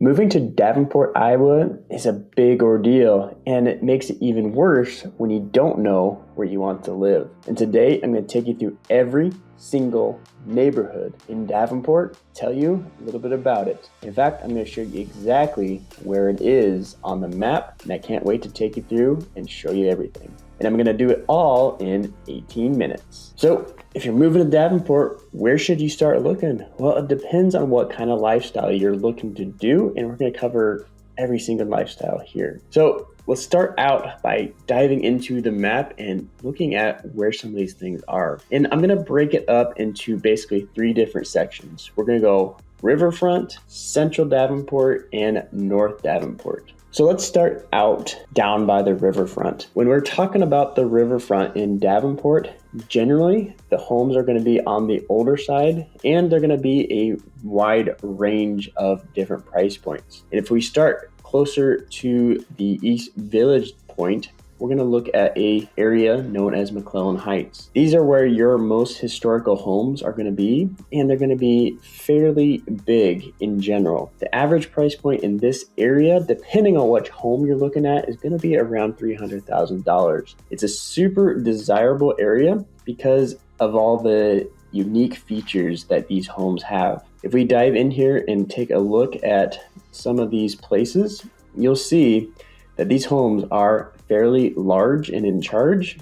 Moving to Davenport, Iowa is a big ordeal, and it makes it even worse when you don't know where you want to live. And today I'm going to take you through every single neighborhood in Davenport, tell you a little bit about it. In fact, I'm going to show you exactly where it is on the map, and I can't wait to take you through and show you everything. And I'm going to do it all in 18 minutes. So if you're moving to Davenport, where should you start looking? Well, it depends on what kind of lifestyle you're looking to do, and we're going to cover every single lifestyle here. So let's start out by diving into the map and looking at where some of these things are. And I'm going to break it up into basically 3 different sections. We're going to go Riverfront, Central Davenport, and North Davenport. So let's start out down by the riverfront. When we're talking about the riverfront in Davenport, generally the homes are going to be on the older side, and they're going to be a wide range of different price points. And if we start closer to the East Village point, we're going to look at a area known as McClellan Heights. These are where your most historical homes are going to be, and they're going to be fairly big in general. The average price point in this area, depending on which home you're looking at, is going to be around $300,000. It's a super desirable area because of all the unique features that these homes have. If we dive in here and take a look at some of these places, you'll see that these homes are fairly large and in charge,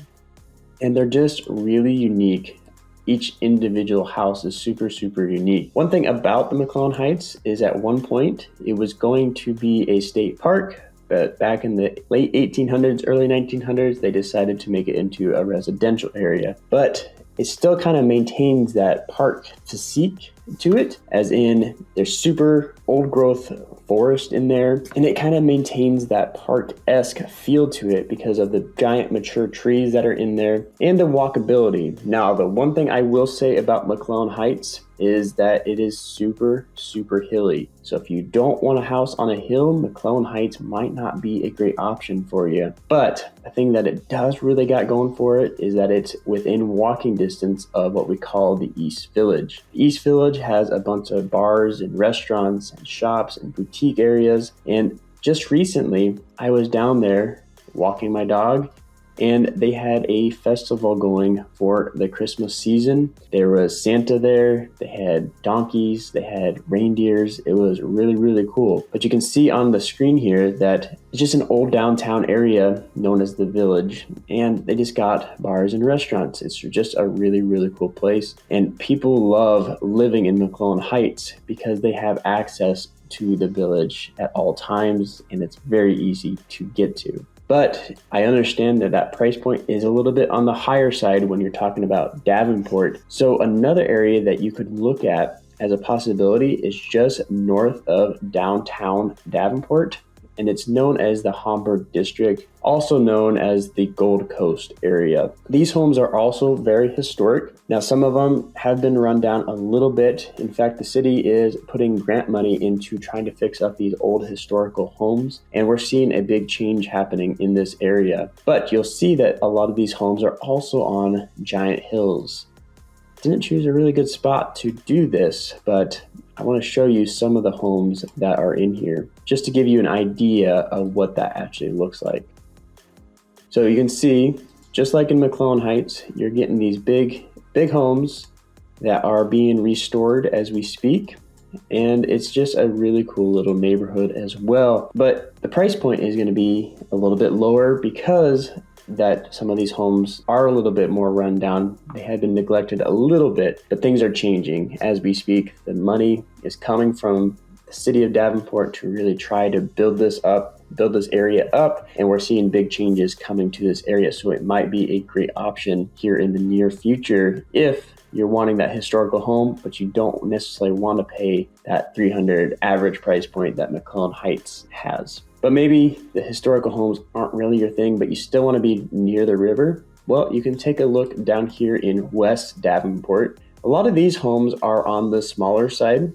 and they're just really unique. Each individual house is super unique. One thing about the McClellan Heights is at one point it was going to be a state park, but back in the late 1800s, early 1900s, they decided to make it into a residential area. But it still kind of maintains that park physique to it, as in there's super old growth forest in there, and it kind of maintains that park-esque feel to it because of the giant mature trees that are in there and the walkability. Now, the one thing I will say about McClellan Heights is that it is super hilly. So if you don't want a house on a hill, McClellan Heights might not be a great option for you. But the thing that it does really got going for it is that it's within walking distance of what we call the East Village. The East Village has a bunch of bars and restaurants and shops and boutique areas. And just recently, I was down there walking my dog, and they had a festival going for the Christmas season. There was Santa there, they had donkeys, they had reindeers. It was really cool. But you can see on the screen here that it's just an old downtown area known as the Village, and they just got bars and restaurants. It's just a really cool place, and people love living in McClellan Heights because they have access to the Village at all times, and it's very easy to get to. But I understand that price point is a little bit on the higher side when you're talking about Davenport. So another area that you could look at as a possibility is just north of downtown Davenport, and it's known as the Homburg District, also known as the Gold Coast area. These homes are also very historic. Now, some of them have been run down a little bit. In fact, the city is putting grant money into trying to fix up these old historical homes, and we're seeing a big change happening in this area. But you'll see that a lot of these homes are also on giant hills. Didn't choose a really good spot to do this, but I want to show you some of the homes that are in here just to give you an idea of what that actually looks like. So you can see, just like in McClellan Heights, you're getting these big homes that are being restored as we speak. And it's just a really cool little neighborhood as well. But the price point is going to be a little bit lower because that some of these homes are a little bit more run down. They had been neglected a little bit, but things are changing as we speak. The money is coming from the city of Davenport to really try to build this area up, and we're seeing big changes coming to this area. So it might be a great option here in the near future if you're wanting that historical home, but you don't necessarily want to pay that $300 average price point that McClellan Heights has. But maybe the historical homes aren't really your thing, but you still want to be near the river. Well, you can take a look down here in West Davenport. A lot of these homes are on the smaller side.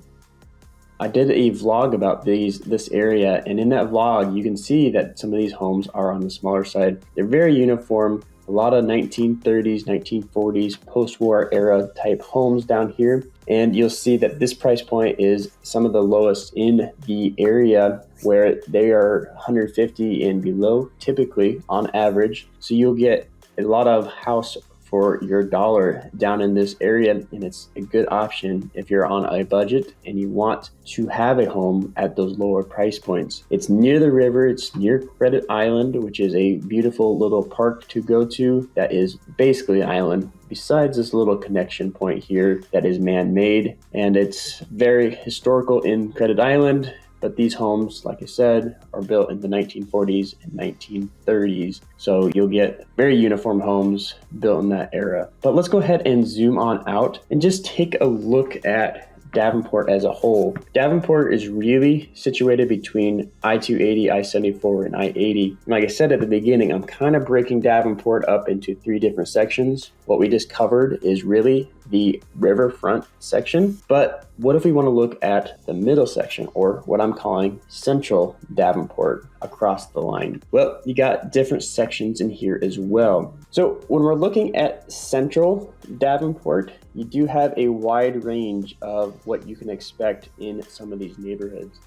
I did a vlog about this area, and in that vlog, you can see that some of these homes are on the smaller side. They're very uniform. A lot of 1930s, 1940s, post-war era type homes down here. And you'll see that this price point is some of the lowest in the area, where they are 150 and below typically on average. So you'll get a lot of house for your dollar down in this area, and it's a good option if you're on a budget and you want to have a home at those lower price points. It's near the river, it's near Credit Island, which is a beautiful little park to go to that is basically an island besides this little connection point here that is man-made, and it's very historical in Credit Island. But these homes, like I said, are built in the 1940s and 1930s. So you'll get very uniform homes built in that era. But let's go ahead and zoom on out and just take a look at Davenport as a whole. Davenport is really situated between I-280, I-74, and I-80. Like I said at the beginning, I'm kind of breaking Davenport up into 3 different sections. What we just covered is really the riverfront section, but what if we want to look at the middle section, or what I'm calling central Davenport across the line? Well, you got different sections in here as well. So when we're looking at central Davenport, you do have a wide range of what you can expect in some of these neighborhoods.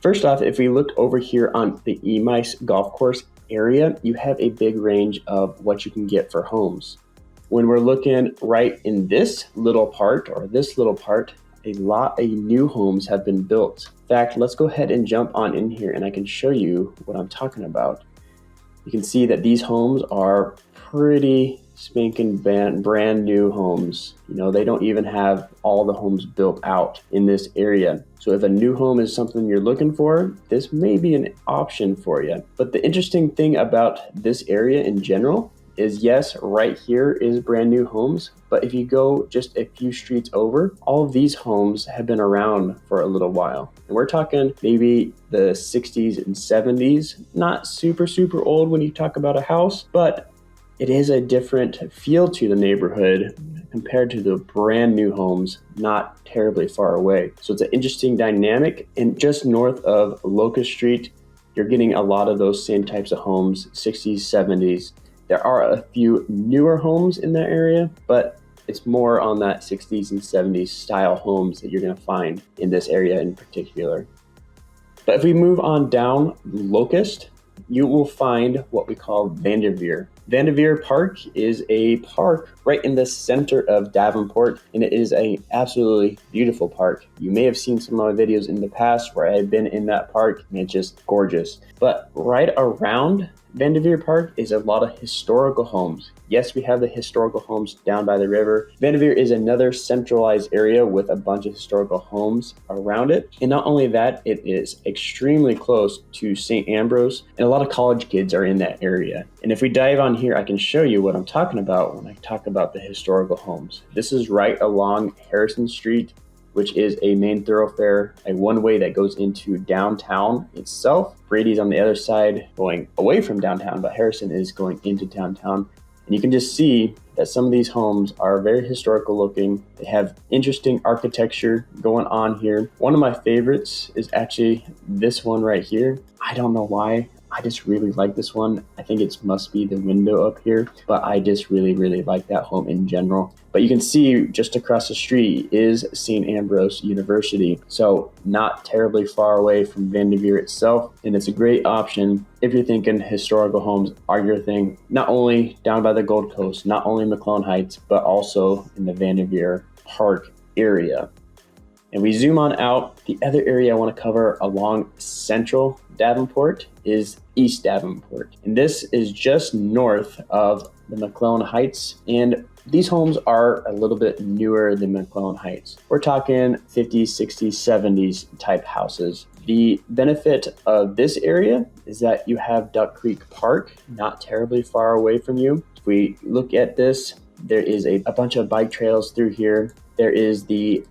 First off, if we look over here on the Emice golf course area, you have a big range of what you can get for homes. When we're looking right in this little part, a lot of new homes have been built. In fact, let's go ahead and jump on in here and I can show you what I'm talking about. You can see that these homes are pretty spanking brand new homes. You know, they don't even have all the homes built out in this area. So if a new home is something you're looking for, this may be an option for you. But the interesting thing about this area in general is, yes, right here is brand new homes, but if you go just a few streets over, all of these homes have been around for a little while. And we're talking maybe the 60s and 70s, not super old when you talk about a house, but it is a different feel to the neighborhood compared to the brand new homes not terribly far away. So it's an interesting dynamic. And just north of Locust Street, you're getting a lot of those same types of homes, 60s, 70s. There are a few newer homes in that area, but it's more on that 60s and 70s style homes that you're going to find in this area in particular. But if we move on down Locust, you will find what we call Vanderveer. Vanderveer Park is a park right in the center of Davenport, and it is an absolutely beautiful park. You may have seen some of my videos in the past where I've been in that park, and it's just gorgeous. But right around Vanderveer Park is a lot of historical homes. Yes, we have the historical homes down by the river. Vanderveer is another centralized area with a bunch of historical homes around it. And not only that, it is extremely close to St. Ambrose, and a lot of college kids are in that area. And if we dive on here, I can show you what I'm talking about when I talk about the historical homes. This is right along Harrison Street, which is a main thoroughfare, a one-way that goes into downtown itself. Brady's on the other side going away from downtown, but Harrison is going into downtown. And you can just see that some of these homes are very historical looking. They have interesting architecture going on here. One of my favorites is actually this one right here. I don't know why. I just really like this one. I think it must be the window up here, but I just really like that home in general. But you can see just across the street is St. Ambrose University. So not terribly far away from Vanderveer itself. And it's a great option if you're thinking historical homes are your thing, not only down by the Gold Coast, not only McClellan Heights, but also in the Vanderveer Park area. And we zoom on out, the other area I want to cover along central Davenport is East Davenport. And this is just north of the McClellan Heights. And these homes are a little bit newer than McClellan Heights. We're talking 50s, 60s, 70s type houses. The benefit of this area is that you have Duck Creek Park, not terribly far away from you. If we look at this, there is a bunch of bike trails through here. There is the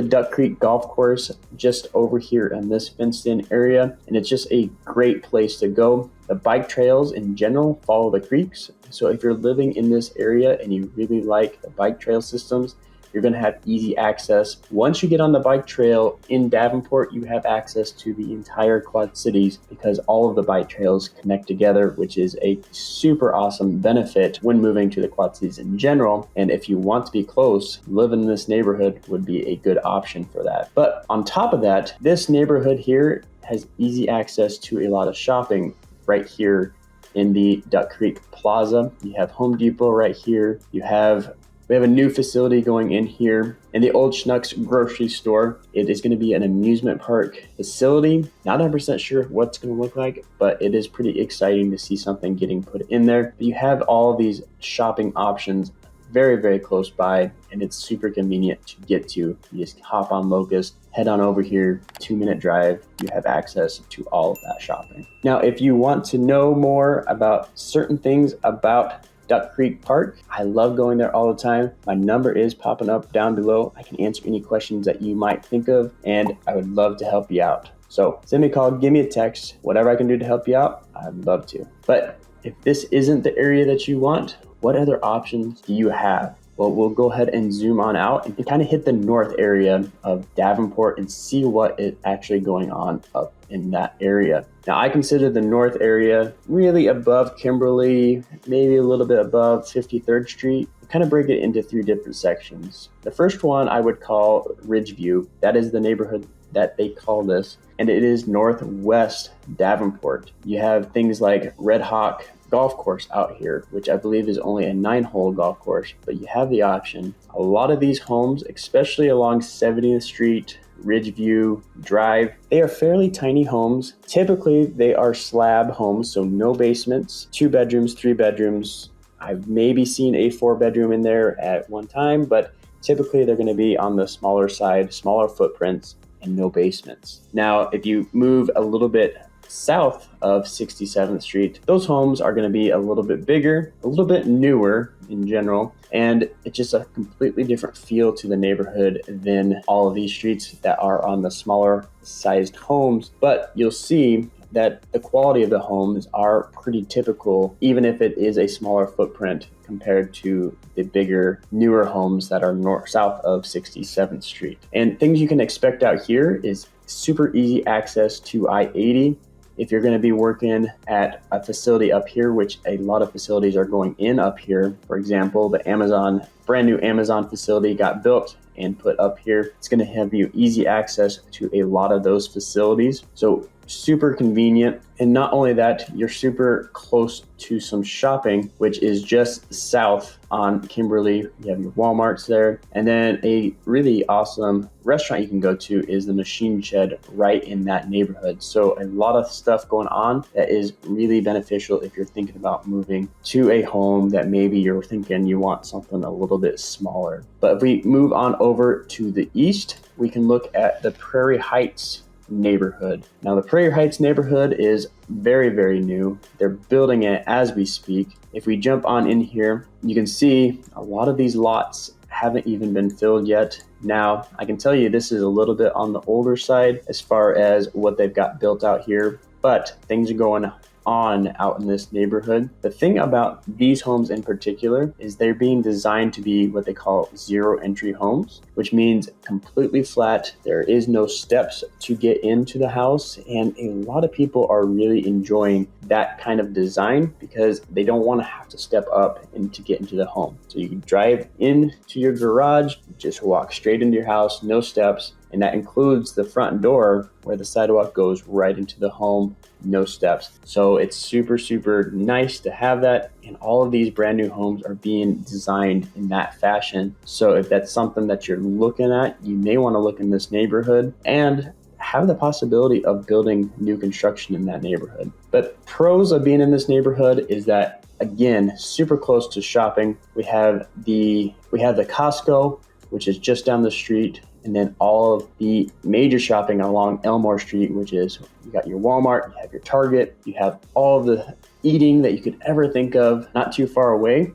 Duck Creek Golf Course just over here in this fenced-in area, and it's just a great place to go. The bike trails in general follow the creeks, so if you're living in this area and you really like the bike trail systems, you're going to have easy access. Once you get on the bike trail in Davenport, you have access to the entire Quad Cities because all of the bike trails connect together, which is a super awesome benefit when moving to the Quad Cities in general. And if you want to be close, living in this neighborhood would be a good option for that. But on top of that, this neighborhood here has easy access to a lot of shopping right here in the Duck Creek Plaza. You have Home Depot right here. We have a new facility going in here in the old Schnucks grocery store. It is going to be an amusement park facility. Not 100% sure what it's going to look like, but it is pretty exciting to see something getting put in there. But you have all these shopping options very, very close by, and it's super convenient to get to. You just hop on Locust, head on over here, 2-minute drive. You have access to all of that shopping. Now, if you want to know more about certain things about Duck Creek Park, I love going there all the time. My number is popping up down below. I can answer any questions that you might think of, and I would love to help you out. So send me a call, give me a text, whatever I can do to help you out, I'd love to. But if this isn't the area that you want, what other options do you have? Well, we'll go ahead and zoom on out and kind of hit the north area of Davenport and see what is actually going on up in that area. Now, I consider the north area really above Kimberly, maybe a little bit above 53rd Street. We kind of break it into 3 different sections. The first one I would call Ridgeview. That is the neighborhood that they call this, and it is northwest Davenport. You have things like Red Hawk golf course out here, which I believe is only a 9-hole golf course, but you have the option. A lot of these homes, especially along 70th Street, Ridgeview Drive, they are fairly tiny homes. Typically, they are slab homes, so no basements, 2 bedrooms, 3 bedrooms. I've maybe seen a 4-bedroom in there at one time, but typically they're going to be on the smaller side, smaller footprints, and no basements. Now, if you move a little bit south of 67th Street, those homes are going to be a little bit bigger, a little bit newer in general, and it's just a completely different feel to the neighborhood than all of these streets that are on the smaller sized homes. But you'll see that the quality of the homes are pretty typical, even if it is a smaller footprint compared to the bigger, newer homes that are south of 67th Street. And things you can expect out here is super easy access to I-80. If you're going to be working at a facility up here, which a lot of facilities are going in up here, for example, the brand new Amazon facility got built and put up here. It's going to have you easy access to a lot of those facilities. So super convenient. And not only that, you're super close to some shopping, which is just south on Kimberly. You have your Walmarts there. And then a really awesome restaurant you can go to is the Machine Shed right in that neighborhood. So a lot of stuff going on that is really beneficial if you're thinking about moving to a home that maybe you're thinking you want something a little bit smaller. But if we move on over to the east, we can look at the Prairie Heights neighborhood. Now, the Prairie Heights neighborhood is very, very new. They're building it as we speak. If we jump on in here, you can see a lot of these lots haven't even been filled yet. Now, I can tell you this is a little bit on the older side as far as what they've got built out here, but things are going on out in this neighborhood. The thing about these homes in particular is they're being designed to be what they call zero entry homes, which means completely flat. There is no steps to get into the house, and a lot of people are really enjoying that kind of design because they don't want to have to step up and to get into the home. So you can drive into your garage, just walk straight into your house, no steps. And that includes the front door where the sidewalk goes right into the home, no steps. So it's super, super nice to have that. And all of these brand new homes are being designed in that fashion. So if that's something that you're looking at, you may want to look in this neighborhood and have the possibility of building new construction in that neighborhood. But pros of being in this neighborhood is that, again, super close to shopping. We have the Costco, which is just down the street. And then all of the major shopping along Elmore Street, which is you got your Walmart, you have your Target, you have all of the eating that you could ever think of not too far away.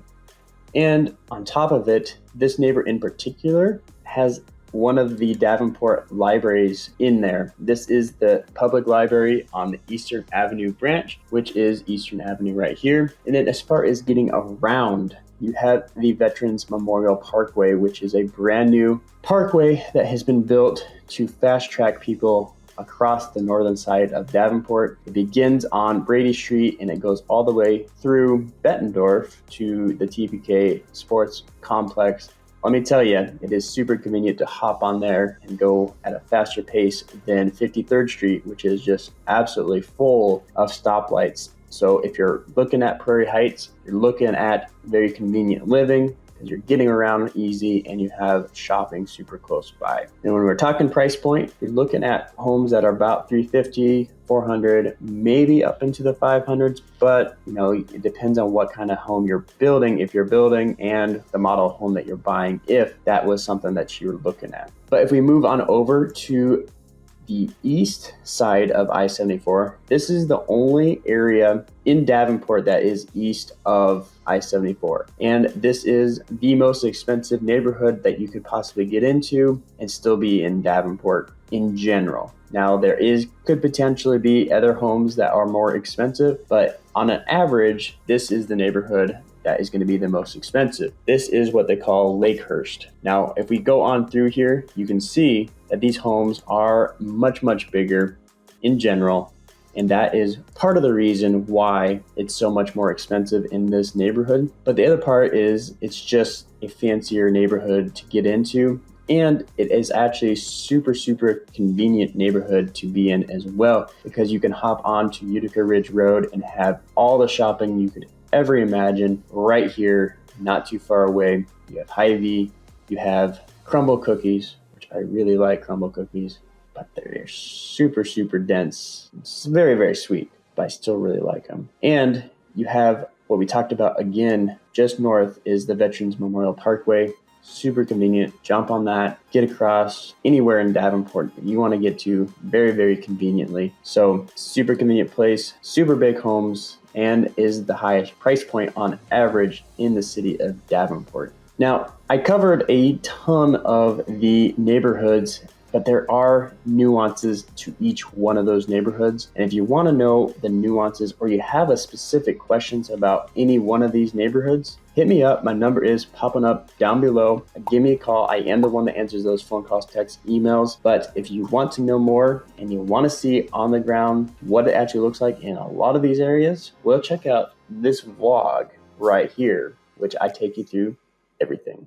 And on top of it, this neighbor in particular has one of the Davenport libraries in there. This is the public library on the Eastern Avenue branch, which is Eastern Avenue right here. And then as far as getting around you have the Veterans Memorial Parkway, which is a brand new parkway that has been built to fast track people across the northern side of Davenport. It begins on Brady Street and it goes all the way through Bettendorf to the TPK Sports Complex. Let me tell you, it is super convenient to hop on there and go at a faster pace than 53rd Street, which is just absolutely full of stoplights. So if you're looking at Prairie Heights, you're looking at very convenient living, because you're getting around easy and you have shopping super close by. And when we're talking price point, you're looking at homes that are about $350, $400, maybe up into the $500s, but it depends on what kind of home you're building, if you're building, and the model home that you're buying, if that was something that you were looking at. But if we move on over to the east side of I-74, this is the only area in Davenport that is east of I-74. And this is the most expensive neighborhood that you could possibly get into and still be in Davenport in general. Now, could potentially be other homes that are more expensive, but on an average, this is the neighborhood that is going to be the most expensive. This is what they call Lake Hurst. Now, if we go on through here, you can see that these homes are much, much bigger in general. And that is part of the reason why it's so much more expensive in this neighborhood. But the other part is it's just a fancier neighborhood to get into. And it is actually a super, super convenient neighborhood to be in as well, because you can hop on to Utica Ridge Road and have all the shopping you could ever imagine right here, not too far away. You have Hy-Vee, you have crumble cookies, which I really like crumble cookies, but they're super, super dense. It's very, very sweet, but I still really like them. And you have what we talked about again, just north is the Veterans Memorial Parkway. Super convenient. Jump on that, get across anywhere in Davenport that you want to get to very, very conveniently. So super convenient place, super big homes, and is the highest price point on average in the city of Davenport. Now, I covered a ton of the neighborhoods, but there are nuances to each one of those neighborhoods. And if you want to know the nuances or you have a specific questions about any one of these neighborhoods, hit me up. My number is popping up down below. Give me a call. I am the one that answers those phone calls, texts, emails. But if you want to know more and you want to see on the ground what it actually looks like in a lot of these areas, well, check out this vlog right here, which I take you through everything.